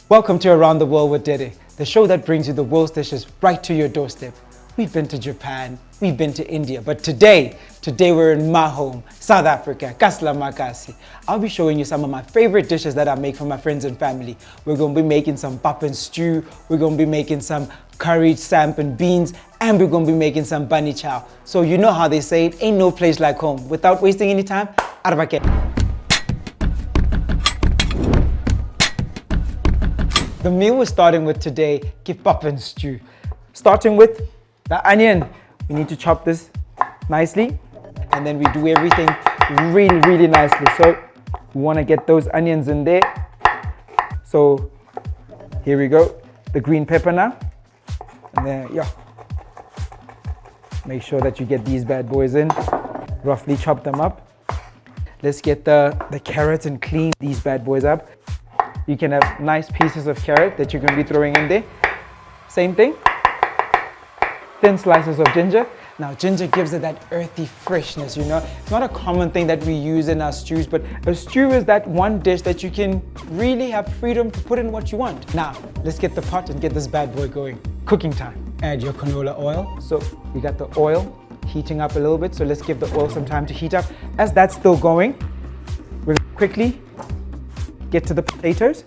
Welcome to Around the World with Dede, the show that brings you the world's dishes right to your doorstep. We've been to Japan, we've been to India, but today we're in my home, South Africa, Kasla Makasi. I'll be showing you some of my favorite dishes that I make for my friends and family. We're going to be making some pap and stew, we're going to be making some curried samp and beans, and we're going to be making some bunny chow. So you know how they say it, ain't no place like home. Without wasting any time, Arbake. The meal we're starting with today, give pap and stew. Starting with the onion. We need to chop this nicely, and then we do everything really nicely. So we want to get those onions in there. So here we go. The green pepper now. And then, yeah. Make sure that you get these bad boys in. Roughly chop them up. Let's get the carrots and clean these bad boys up. You can have nice pieces of carrot that you're going to be throwing in there. Same thing. Thin slices of ginger. Now ginger gives it that earthy freshness, you know. It's not a common thing that we use in our stews, but a stew is that one dish that you can really have freedom to put in what you want. Now, let's get the pot and get this bad boy going. Cooking time. Add your canola oil. So we got the oil heating up a little bit, so let's give the oil some time to heat up. As that's still going, we'll quickly get to the potatoes.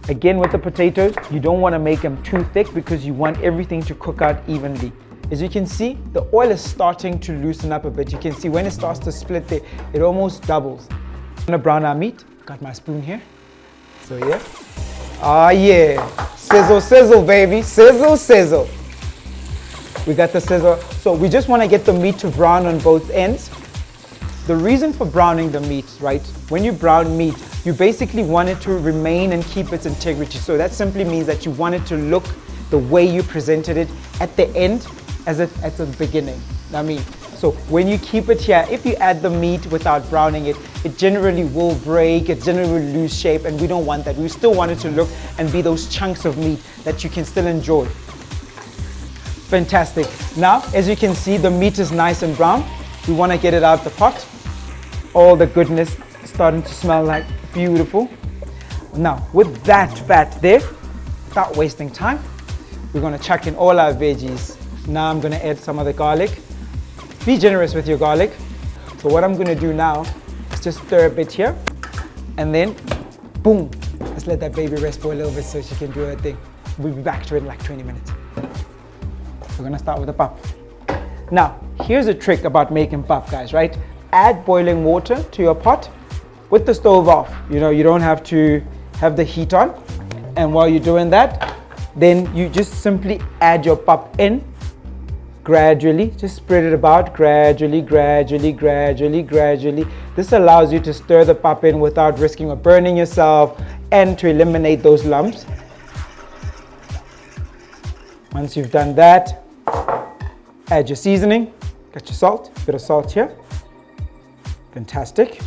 Again, with the potatoes, you don't want to make them too thick because you want everything to cook out evenly. As you can see, the oil is starting to loosen up a bit. You can see when it starts to split there, it almost doubles. I'm gonna brown our meat. Got my spoon here. So yeah. Ah yeah. Sizzle, sizzle, baby. Sizzle, sizzle. We got the sizzle. So we just want to get the meat to brown on both ends. The reason for browning the meat, right? When you brown meat, you basically want it to remain and keep its integrity. So that simply means that you want it to look the way you presented it at the end as at the beginning. So when you keep it here, if you add the meat without browning it, it generally will break, it generally will lose shape, and we don't want that. We still want it to look and be those chunks of meat that you can still enjoy. Fantastic. Now, as you can see, the meat is nice and brown. We want to get it out the pot. All the goodness is starting to smell like beautiful. Now, with that fat there, without wasting time, we're going to chuck in all our veggies. Now I'm going to add some of the garlic. Be generous with your garlic. So what I'm going to do now is just stir a bit here, and then boom, let's let that baby rest for a little bit so she can do her thing. We'll be back to it in like 20 minutes. We're going to start with the pap. Now, here's a trick about making pap, guys, right? Add boiling water to your pot with the stove off. You know, you don't have to have the heat on. And while you're doing that, then you just simply add your pap in gradually. Just spread it about gradually. This allows you to stir the pap in without risking of burning yourself and to eliminate those lumps. Once you've done that, add your seasoning. Got your salt, bit of salt here. Fantastic.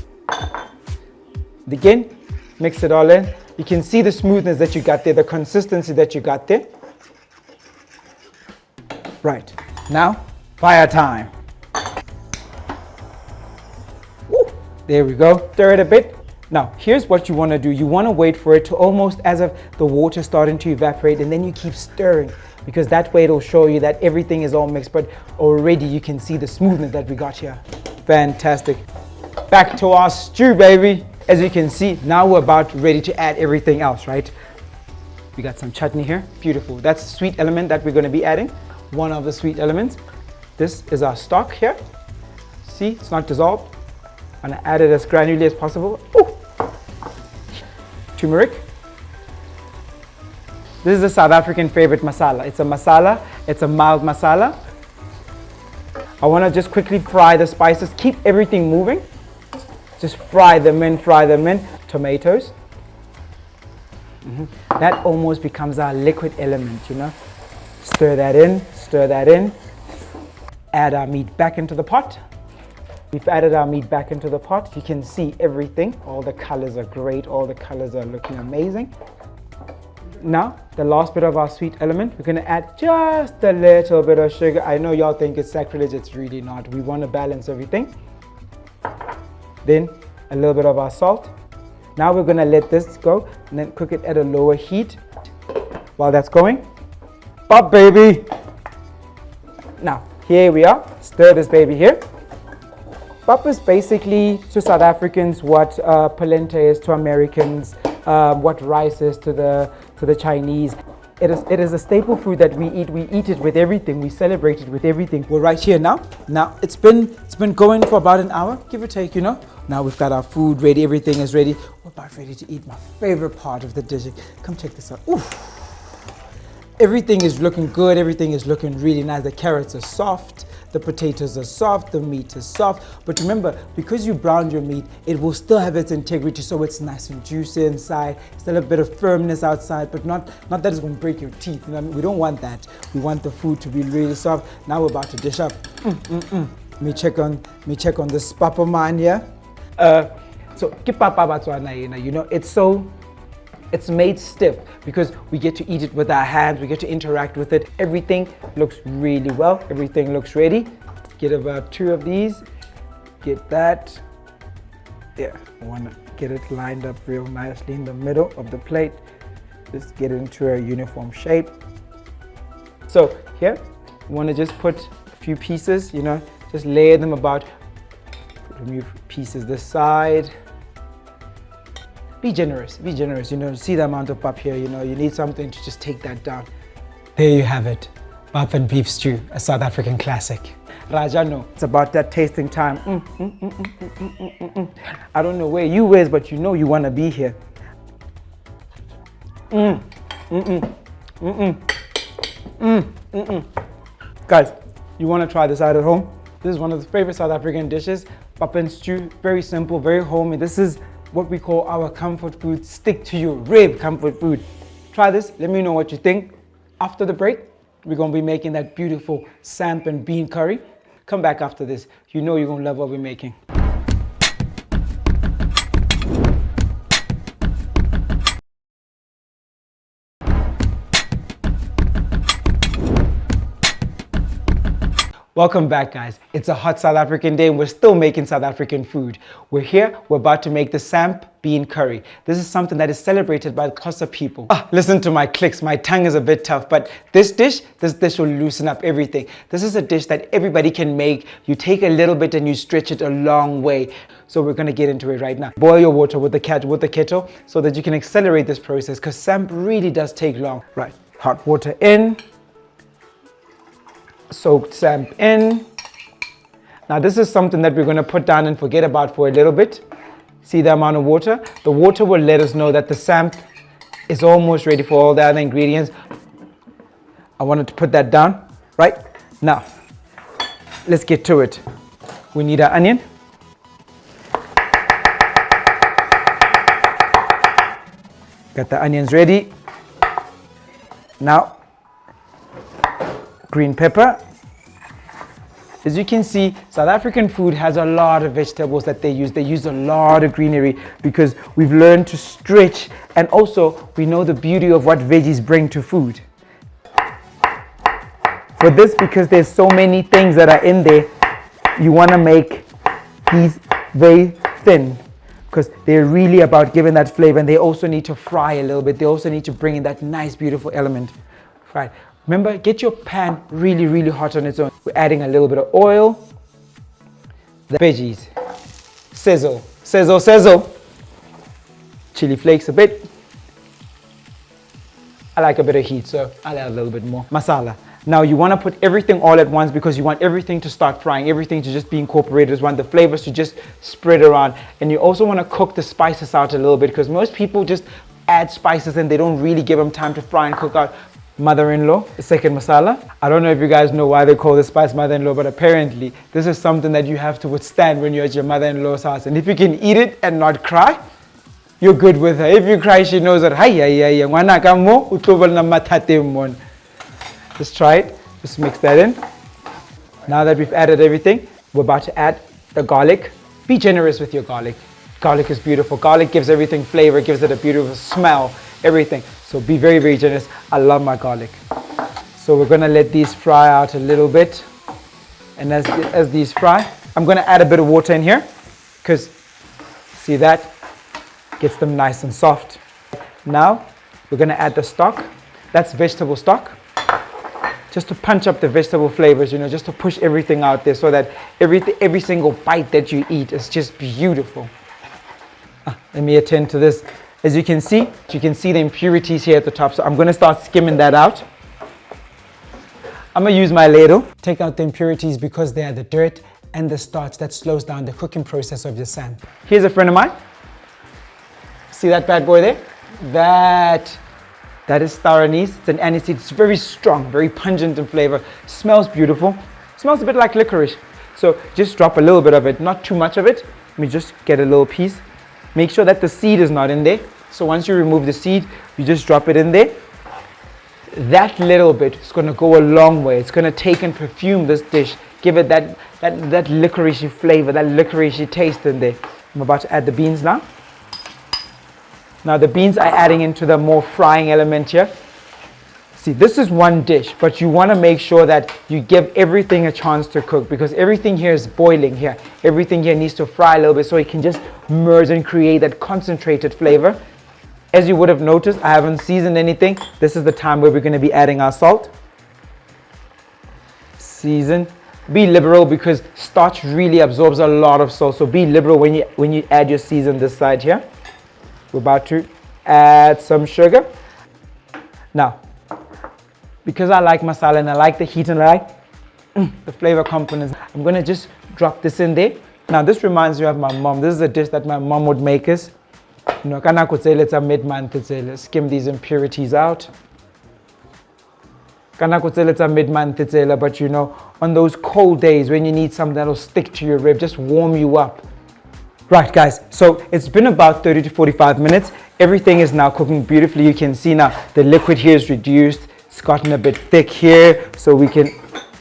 Again, mix it all in. You can see the smoothness that you got there, the consistency that you got there. Right, now, fire time. Woo. There we go, stir it a bit. Now, here's what you want to do. You want to wait for it to almost as if the water starting to evaporate, and then you keep stirring, because that way it'll show you that everything is all mixed, but already you can see the smoothness that we got here. Fantastic. Back to our stew, baby. As you can see, now we're about ready to add everything else, right? We got some chutney here. Beautiful. That's the sweet element that we're going to be adding. One of the sweet elements. This is our stock here. See, it's not dissolved. I'm going to add it as granularly as possible. Ooh. Turmeric. This is a South African favorite masala. It's a masala. It's a mild masala. I want to just quickly fry the spices. Keep everything moving. Just fry them in. Tomatoes. That almost becomes our liquid element, you know. Stir that in. Add our meat back into the pot. We've added our meat back into the pot. You can see everything. All the colors are great. All the colors are looking amazing. Now, the last bit of our sweet element, we're going to add just a little bit of sugar. I know y'all think it's sacrilege. It's really not. We want to balance everything. Then a little bit of our salt. Now we're gonna let this go and then cook it at a lower heat. While that's going, pop baby. Now, here we are, stir this baby here. Pap is basically to South Africans what polenta is to Americans, what rice is to the Chinese. It is a staple food that we eat. We eat it with everything. We celebrate it with everything. We're right here now. Now it's been going for about an hour, give or take, you know. Now we've got our food ready. Everything is ready. We're about ready to eat my favorite part of the dish. Come check this out. Ooh. Everything is looking good. Everything is looking really nice. The carrots are soft. The potatoes are soft. The meat is soft. But remember, because you browned your meat, it will still have its integrity, so it's nice and juicy inside. Still a bit of firmness outside, but not that it's going to break your teeth. You know what I mean? We don't want that. We want the food to be really soft. Now we're about to dish up. Let me check on this papa man here. So keep papa batswana, you know, it's made stiff because we get to eat it with our hands, we get to interact with it. Everything looks really well, everything looks ready. Get about 2 of these, get that. Yeah, I want to get it lined up real nicely in the middle of the plate. Just get it into a uniform shape. So here, you want to just put a few pieces, you know, just layer them about. Remove pieces this side. Be generous, you know, see the amount of pap here, you know, you need something to just take that down. There you have it, pap and beef stew, a South African classic. Rajano, it's about that tasting time. I don't know where you is, but you know you want to be here. Guys, you want to try this out at home? This is one of the favorite South African dishes, pap and stew, very simple, very homey. This is what we call our comfort food, stick to your rib comfort food. Try this, let me know what you think. After the break, we're gonna be making that beautiful samp and bean curry. Come back after this, you know you're gonna love what we're making. Welcome back, guys. It's a hot South African day and we're still making South African food. We're here, we're about to make the samp bean curry. This is something that is celebrated by the Xhosa people. Listen to my clicks, my tongue is a bit tough, but this dish will loosen up everything. This is a dish that everybody can make. You take a little bit and you stretch it a long way. So we're gonna get into it right now. Boil your water with the kettle so that you can accelerate this process because samp really does take long. Right, hot water in. Soaked samp in. Now this is something that we're going to put down and forget about for a little bit. See the amount of water? The water will let us know that the samp is almost ready for all the other ingredients. I wanted to put that down. Right now, let's get to it. We need our onion. Got the onions ready. Now, green pepper. As you can see, South African food has a lot of vegetables that they use. They use a lot of greenery because we've learned to stretch, and also we know the beauty of what veggies bring to food. For this, because there's so many things that are in there, you want to make these very thin because they're really about giving that flavor, and they also need to fry a little bit. They also need to bring in that nice, beautiful element. Right. Remember, get your pan really, really hot on its own. We're adding a little bit of oil. The veggies. Sizzle, sizzle, sizzle. Chili flakes a bit. I like a bit of heat, so I'll add a little bit more. Masala. Now you want to put everything all at once because you want everything to start frying, everything to just be incorporated. You want the flavors to just spread around. And you also want to cook the spices out a little bit because most people just add spices and they don't really give them time to fry and cook out. Mother-in-law, the second masala. I don't know if you guys know why they call this spice mother-in-law, but apparently this is something that you have to withstand when you're at your mother-in-law's house. And if you can eat it and not cry, you're good with her. If you cry, she knows that. Just try it. Just mix that in. Now that we've added everything, we're about to add the garlic. Be generous with your garlic. Garlic is beautiful. Garlic gives everything flavor, gives it a beautiful smell, everything. So be very, very generous. I love my garlic. So we're gonna let these fry out a little bit. And as these fry, I'm gonna add a bit of water in here because see that? gets them nice and soft. Now we're going to add the stock. That's vegetable stock. Just to punch up the vegetable flavors, you know, just to push everything out there so that every single bite that you eat is just beautiful. Let me attend to this. As you can see the impurities here at the top. So I'm going to start skimming that out. I'm going to use my ladle. Take out the impurities because they are the dirt and the starch that slows down the cooking process of your salmon. Here's a friend of mine. See that bad boy there? That is star anise. It's an aniseed. It's very strong, very pungent in flavor. Smells beautiful. Smells a bit like licorice. So just drop a little bit of it, not too much of it. Let me just get a little piece. Make sure that the seed is not in there. So once you remove the seed, you just drop it in there. That little bit is going to go a long way. It's going to take and perfume this dish. Give it that licoricey flavor, that licoricey taste in there. I'm about to add the beans now. Now the beans are adding into the more frying element here. See, this is one dish, but you want to make sure that you give everything a chance to cook because everything here is boiling here. Everything here needs to fry a little bit so it can just merge and create that concentrated flavor. As you would have noticed, I haven't seasoned anything. This is the time where we're going to be adding our salt. Season. Be liberal because starch really absorbs a lot of salt. So be liberal when you add your season this side here. We're about to add some sugar. Now, because I like masala and I like the heat and I like the flavor components, I'm going to just drop this in there. Now, this reminds me of my mom. This is a dish that my mom would make us. You know, let's skim these impurities out. But you know, on those cold days when you need something that'll stick to your rib, just warm you up. Right, guys, so it's been about 30 to 45 minutes. Everything is now cooking beautifully. You can see now the liquid here is reduced. It's gotten a bit thick here, so we can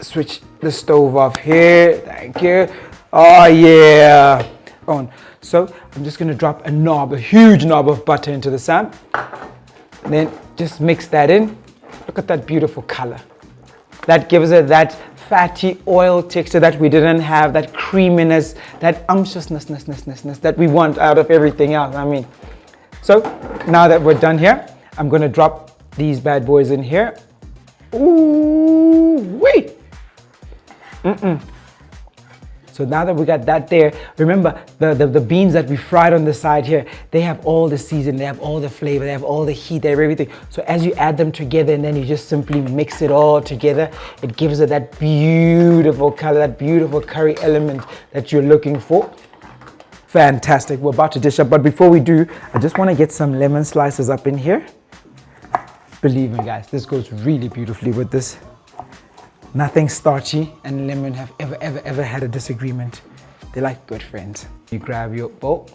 switch the stove off here. Thank you. Oh, yeah. On. So I'm just going to drop a huge knob of butter into the sam. And then just mix that in. Look at that beautiful color. That gives it that fatty oil texture that we didn't have, that creaminess, that umptiousness that we want out of everything else. I mean, so now that we're done here, I'm going to drop these bad boys in here. Ooh, wait. So now that we got that there, remember the beans that we fried on the side here, they have all the season, they have all the flavor, they have all the heat, they have everything. So as you add them together and then you just simply mix it all together, it gives it that beautiful color, that beautiful curry element that you're looking for. Fantastic. We're about to dish up, but before we do, I just want to get some lemon slices up in here. Believe me, guys, this goes really beautifully with this. Nothing starchy and lemon have ever had a disagreement. They're like good friends. You grab your bowl.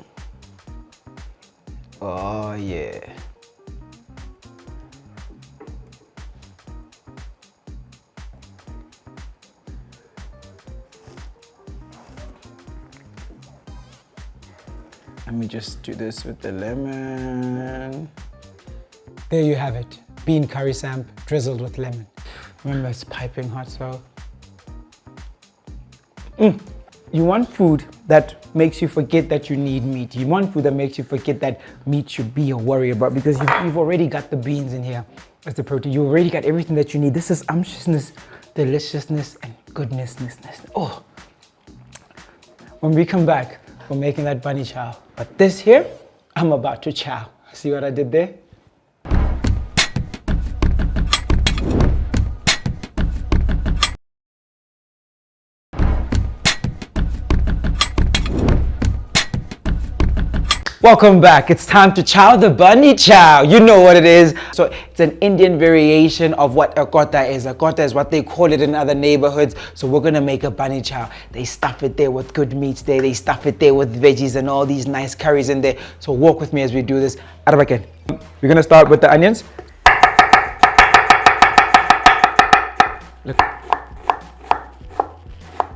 Oh yeah. Let me just do this with the lemon. There you have it. Bean curry sam drizzled with lemon. Remember, it's piping hot, so. You want food that makes you forget that you need meat. You want food that makes you forget that meat should be a worry about because you've already got the beans in here as the protein. You already got everything that you need. This is umptiousness, deliciousness, and goodness. Oh. When we come back, we're making that bunny chow. But this here, I'm about to chow. See what I did there? Welcome back. It's time to chow the bunny chow. You know what it is. So it's an Indian variation of what a kota is. A kota is what they call it in other neighborhoods. So we're going to make a bunny chow. They stuff it there with good meats there. They stuff it there with veggies and all these nice curries in there. So walk with me as we do this. Arabaken. We're going to start with the onions. Look.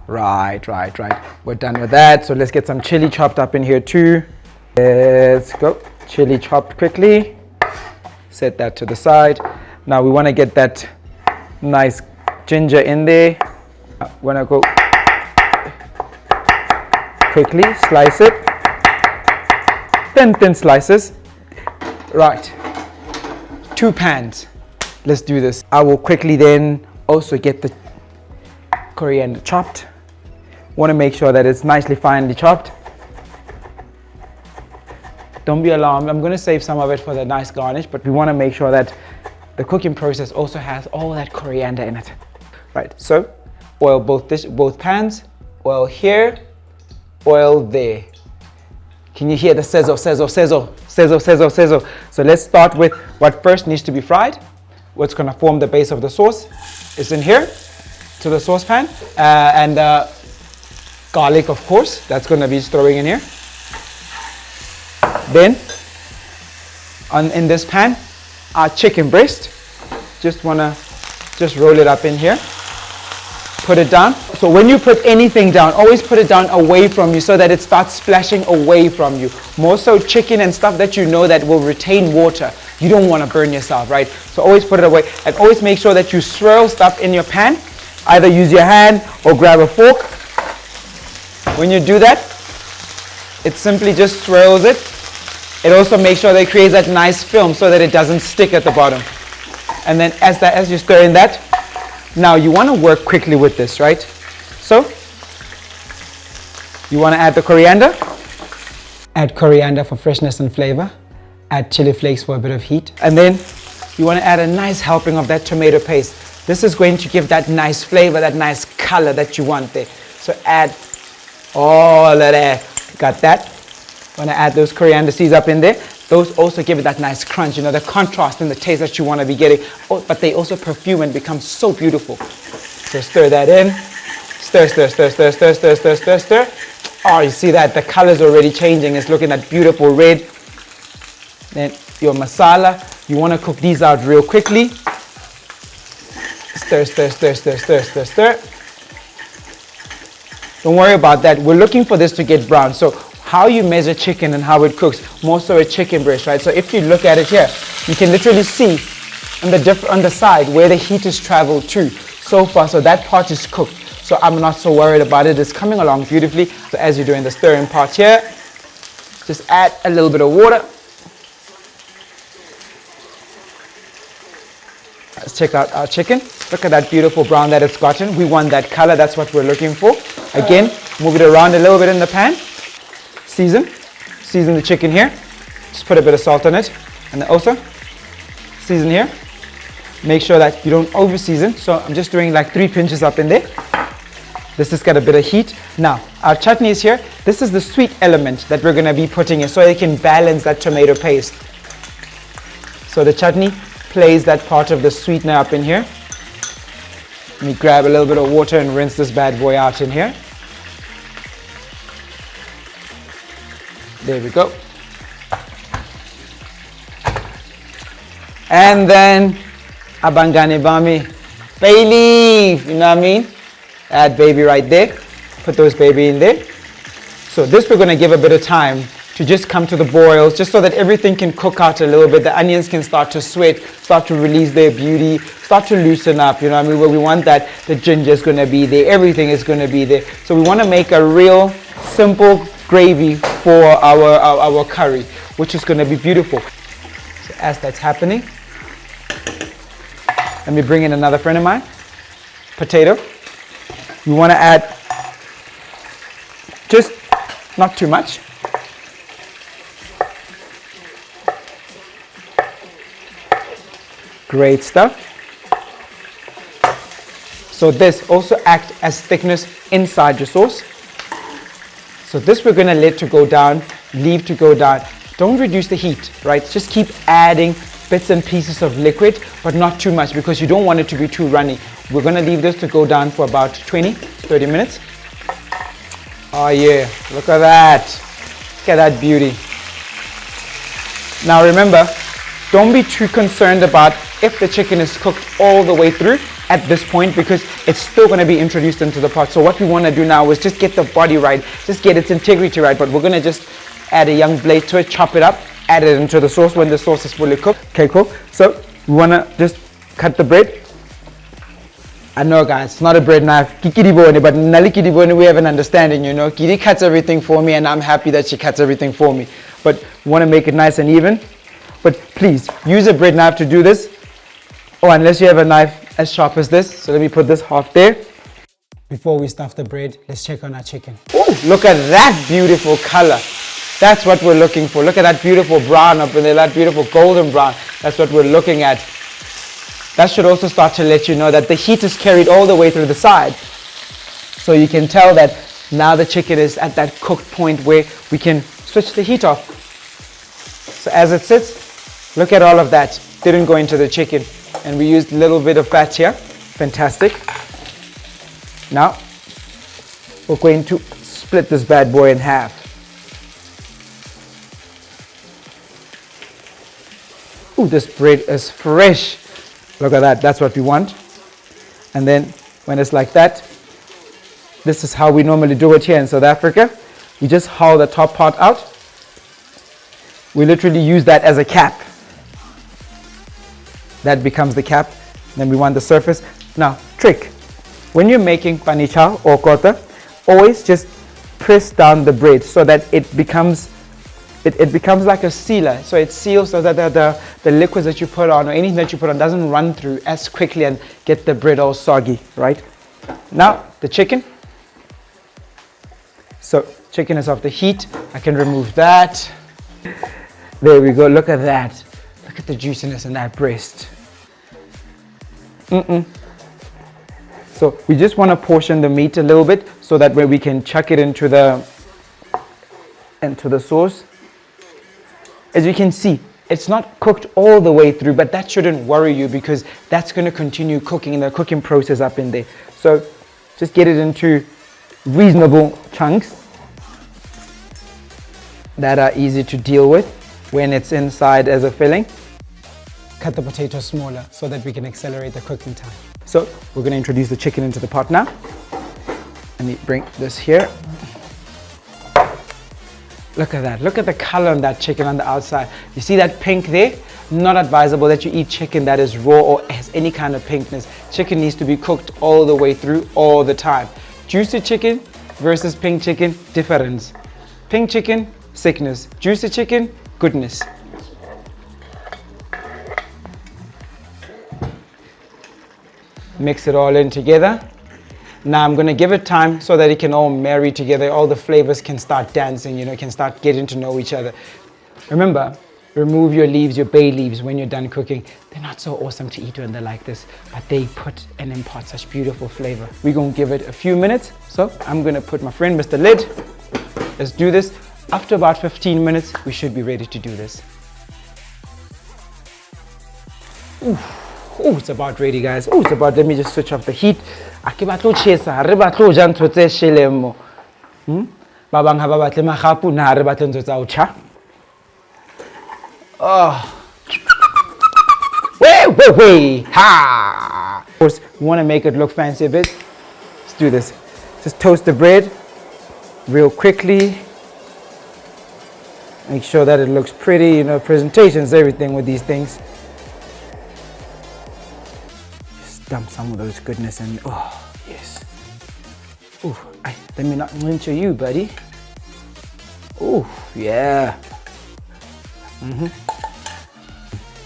Right. We're done with that. So let's get some chili chopped up in here too. Let's go. Chili chopped quickly. Set that to the side. Now we want to get that nice ginger in there. When I go quickly, slice it. thin slices. Right, 2 pans. Let's do this. I will quickly then also get the coriander chopped. Want to make sure that it's nicely finely chopped. Don't be alarmed, I'm going to save some of it for the nice garnish, but we want to make sure that the cooking process also has all that coriander in it. Right, so oil both pans, oil here, oil there. Can you hear the sizzle, sizzle, sizzle, sizzle, sizzle, sizzle? So let's start with what first needs to be fried. What's going to form the base of the sauce is in here to the saucepan, and garlic, of course, that's going to be throwing in here. Then in this pan, our chicken breast. Just want to roll it up in here. Put it down. So when you put anything down, always put it down away from you so that it starts splashing away from you. More so chicken and stuff that you know that will retain water. You don't want to burn yourself, right? So always put it away, and always make sure that you swirl stuff in your pan. Either use your hand or grab a fork. When you do that, it simply just swirls it. It also makes sure that it creates that nice film so that it doesn't stick at the bottom. And then as you stir in that, now you want to work quickly with this, right? So you want to add the coriander. Add coriander for freshness and flavor. Add chili flakes for a bit of heat. And then you want to add a nice helping of that tomato paste. This is going to give that nice flavor, that nice color that you want there. So add all of that. Got that? Want to add those coriander seeds up in there. Those also give it that nice crunch, you know, the contrast and the taste that you want to be getting. Oh, but they also perfume and become so beautiful. So stir that in. Stir, stir, stir, stir, stir, stir, stir, stir, stir. Oh, you see that? The color's already changing. It's looking that beautiful red. Then your masala. You want to cook these out real quickly. Stir, stir, stir, stir, stir, stir, stir. Don't worry about that. We're looking for this to get brown. So how you measure chicken and how it cooks, more so a chicken breast, right? So if you look at it here, you can literally see on the side where the heat has traveled to so far. So that part is cooked. So I'm not so worried about it. It's coming along beautifully. So as you're doing the stirring part here, just add a little bit of water. Let's check out our chicken. Look at that beautiful brown that it's gotten. We want that color. That's what we're looking for. Again, move it around a little bit in the pan. Season the chicken here. Just put a bit of salt on it. And then also season here. Make sure that you don't over season. So I'm just doing like 3 pinches up in there. This has got a bit of heat. Now, our chutney is here. This is the sweet element that we're going to be putting in so it can balance that tomato paste. So the chutney plays that part of the sweetener up in here. Let me grab a little bit of water and rinse this bad boy out in here. There we go. And then abangani bami, bay leaf, you know what I mean? Add baby right there. Put those baby in there. So this we're going to give a bit of time to just come to the boils, just so that everything can cook out a little bit. The onions can start to sweat, start to release their beauty, start to loosen up, you know what I mean? Where we want that, the ginger is going to be there, everything is going to be there. So we want to make a real simple gravy for our curry, which is going to be beautiful. So as that's happening, let me bring in another friend of mine, potato. You want to add just not too much. Great stuff. So this also acts as thickness inside your sauce. So this we're going to let to go down, leave to go down. Don't reduce the heat, right? Just keep adding bits and pieces of liquid, but not too much because you don't want it to be too runny. We're going to leave this to go down for about 20-30 minutes. Oh yeah, look at that. Look at that beauty. Now remember, don't be too concerned about if the chicken is cooked all the way through at this point because it's still going to be introduced into the pot. So what we want to do now is just get the body right, just get its integrity right, but we're going to just add a young blade to it, chop it up, add it into the sauce when the sauce is fully cooked. Okay, cool. So we want to just cut the bread. I know guys, it's not a bread knife, but we have an understanding, you know. Kiri cuts everything for me and I'm happy that she cuts everything for me. But You want to make it nice and even. But please, use a bread knife to do this. Oh, unless you have a knife as sharp as this. So let me put this half there. Before we stuff the bread, let's check on our chicken. Oh, look at that beautiful color. That's what we're looking for. Look at that beautiful brown up in there, that beautiful golden brown. That's what we're looking at. That should also start to let you know that the heat is carried all the way through the side. So you can tell that now the chicken is at that cooked point where we can switch the heat off. So as it sits, look at all of that. Didn't go into the chicken. And we used a little bit of fat here. Fantastic. Now, we're going to split this bad boy in half. Ooh, this bread is fresh. Look at that, that's what we want. And then when it's like that, this is how we normally do it here in South Africa. You just haul the top part out. We literally use that as a cap. That becomes the cap. Then we want the surface. Now, trick. When you're making panichao or kota, always just press down the bread so that it becomes like a sealer. So it seals so that the liquids that you put on or anything that you put on doesn't run through as quickly and get the bread all soggy, right? Now, the chicken. So chicken is off the heat. I can remove that. There we go, look at that. Look at the juiciness in that breast. So we just want to portion the meat a little bit so that way we can chuck it into the sauce. As you can see, it's not cooked all the way through, but that shouldn't worry you because that's going to continue cooking in the cooking process up in there. So just get it into reasonable chunks that are easy to deal with when it's inside as a filling. Cut the potatoes smaller so that we can accelerate the cooking time. So we're going to introduce the chicken into the pot now. Let me bring this here. Look at that. Look at the color on that chicken on the outside. You see that pink there? Not advisable that you eat chicken that is raw or has any kind of pinkness. Chicken needs to be cooked all the way through, all the time. Juicy chicken versus pink chicken, difference. Pink chicken, sickness. Juicy chicken, goodness. Mix it all in together. Now I'm going to give it time so that it can all marry together. All the flavors can start dancing, can start getting to know each other. Remember, remove your leaves, your bay leaves when you're done cooking. They're not so awesome to eat when they're like this, but they put and impart such beautiful flavor. We're going to give it a few minutes. So I'm going to put my friend Mr. Lid. Let's do this. After about 15 minutes, we should be ready to do this. Oh, it's about ready, guys. Oh, it's about, let me just switch off the heat. Oh. Wait. Ha! Of course, you want to make it look fancy a bit. Let's do this. Just toast the bread real quickly. Make sure that it looks pretty. Presentation's everything with these things. Dump some of those goodness in. Oh, yes. Ooh, let me not lynch you, buddy. Ooh, yeah.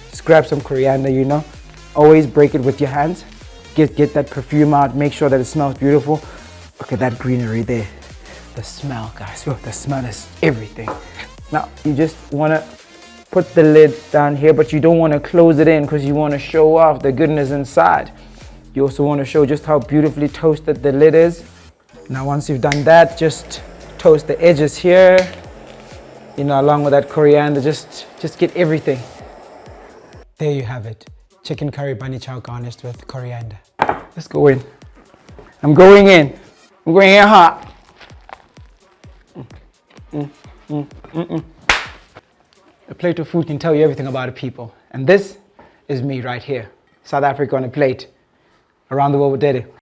Just grab some coriander, Always break it with your hands. Get that perfume out. Make sure that it smells beautiful. Look at that greenery there. The smell, guys. Oh, the smell is everything. Now, you just want to put the lid down here, but you don't want to close it in because you want to show off the goodness inside. You also want to show just how beautifully toasted the lid is. Now once you've done that, just toast the edges here, along with that coriander, just get everything. There you have it. Chicken curry bunny chow garnished with coriander. Let's go in. I'm going in. I'm going in hot. A plate of food can tell you everything about a people. And this is me right here. South Africa on a plate. Around the world with Dede.